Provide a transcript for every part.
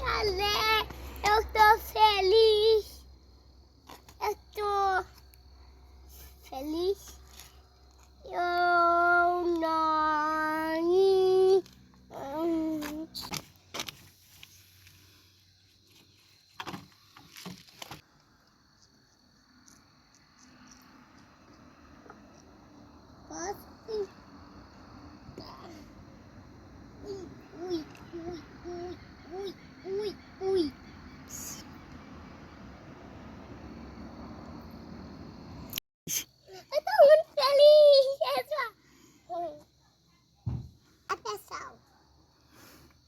chalé. Eu tô feliz. Eu tô feliz. Eu não. Posso? Ui, ui, ui, ui, ui, ui. Eu tô muito feliz, pessoal. A pessoal.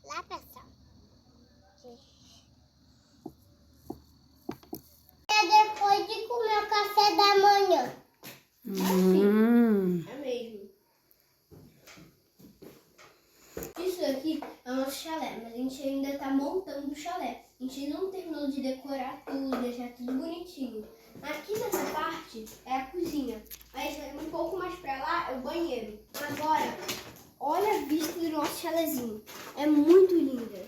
Lá, pessoal. É depois de comer o café da manhã. É mesmo. Isso aqui é o nosso chalé, mas a gente ainda tá montando o chalé. A gente não terminou de decorar tudo, deixar tudo bonitinho. Aqui nessa parte é a cozinha. Aí um pouco mais pra lá é o banheiro. Agora, olha a vista do nosso chalézinho. É muito linda.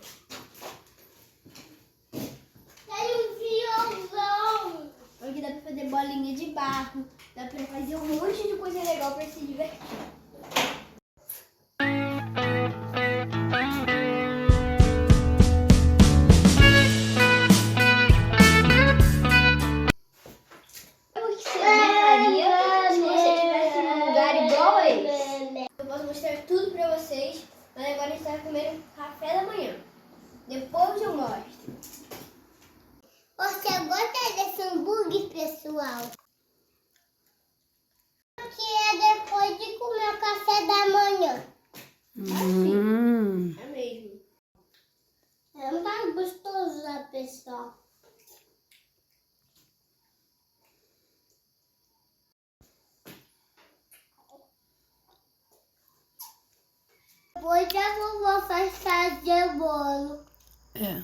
Tem um violão. Aqui dá pra fazer bolinha de barro, dá pra fazer um monte de coisa legal pra se divertir. O que você faria se você estivesse num lugar igual a esse? Eu posso mostrar tudo pra vocês, mas agora a gente tá comendo café da manhã. Depois eu mostro. Você gosta desse hambúrguer, pessoal? Que é depois de comer o café da manhã. É mesmo. É mais gostoso, né, pessoal? Depois a vovó faz fazer bolo. É.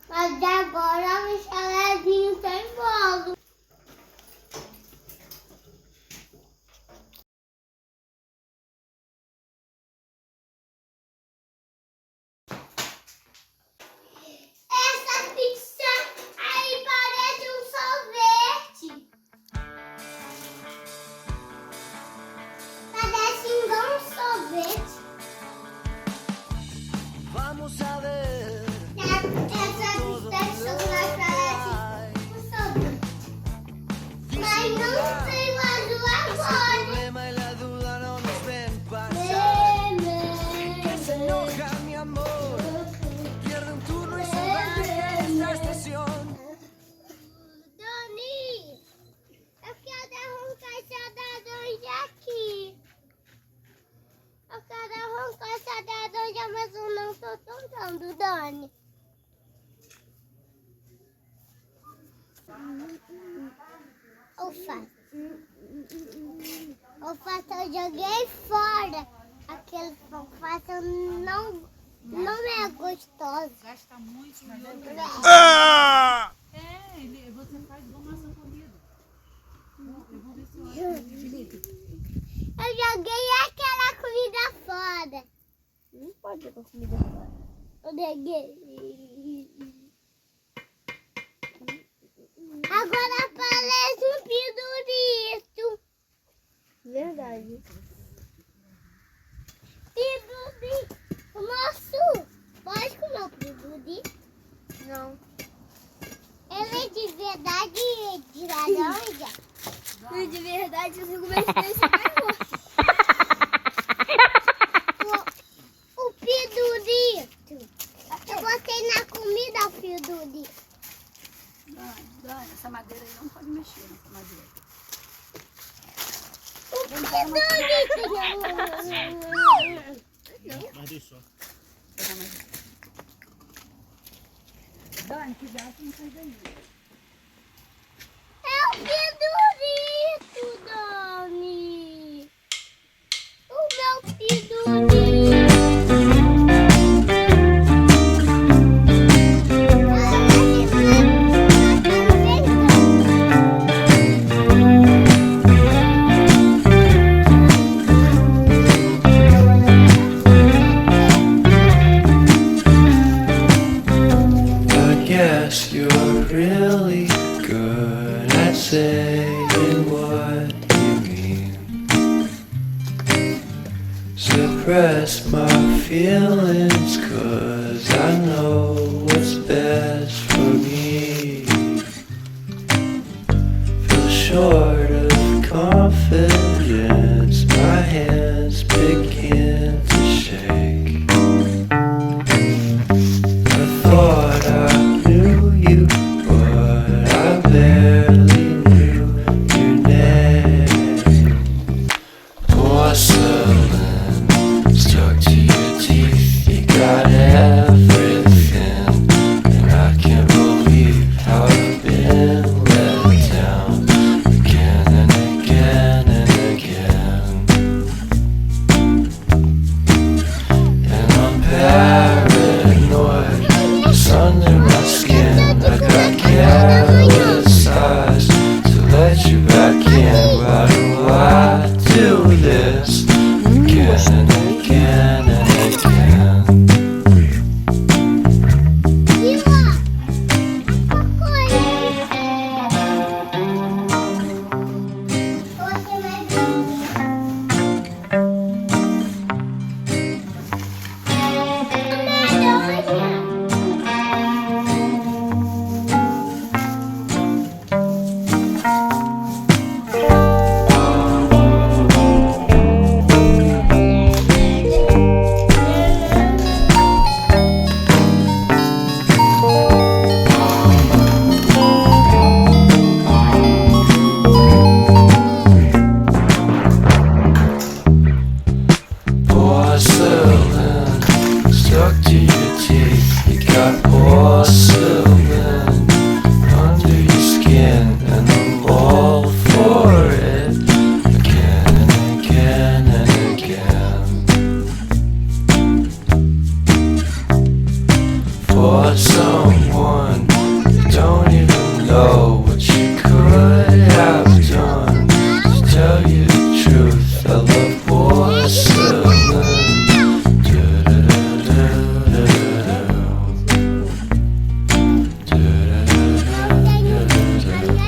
Mas agora o chalézinho tem bolo. Essa pizza aí parece um sorvete. Parece igual um sorvete. Vamos a ver. Essa pizza parece um sorvete. Mas não sei o azul El agora. problema y la duda no nos ven pasar. Que se enoja mi amor. Pierde un turno y se va de esta estación. Dani, eu quero arrancar essa laranja aqui. Eu quero arrancar essa laranja, mas eu não tô tentando, Dani. Alface eu joguei fora. Aquele alface não é gostoso. Gasta muito, mas você faz igual massa corrida. Eu vou ver se eu acho que Felipe. Eu joguei aquela comida fora. Não pode jogar comida fora. Eu joguei. Agora parece um pirulito. Verdade. Pirulito. Moço, pode comer o pirulito? Não. Ele é de verdade de laranja? De verdade, se você comer isso, você vai morrer. O pirulito. Eu botei na comida o pirulito. Dani, essa madeira aí não pode mexer nessa madeira. O pirulito. Mas deixa só. Pega mais. Dani, cuidado que não sai daí. É o pirulito, Dani. O meu pirulito. suppress my feelings, 'cause I know what's best for me. Feel short of confidence, my hands begin to shake. I thought I knew you, but I barely knew your name. Porcelain stuck to your teeth, you got everything, and I can't believe how I've been let down again and again and again. And I'm paranoid, it's under my skin. I got careless eyes to let you back in. Why do I do this again and again and again? Porcelain stuck to your teeth, you got porcelain under your skin, and I'm all for it again and again and again. For someone you don't even know what you could have done. To tell you the truth, I love porcelain.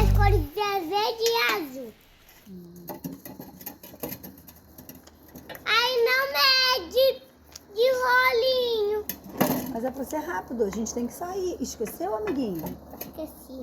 As cores verde e azul. Aí não mede de rolinho. Mas é pra ser rápido, a gente tem que sair. Esqueceu, amiguinho? Esqueci.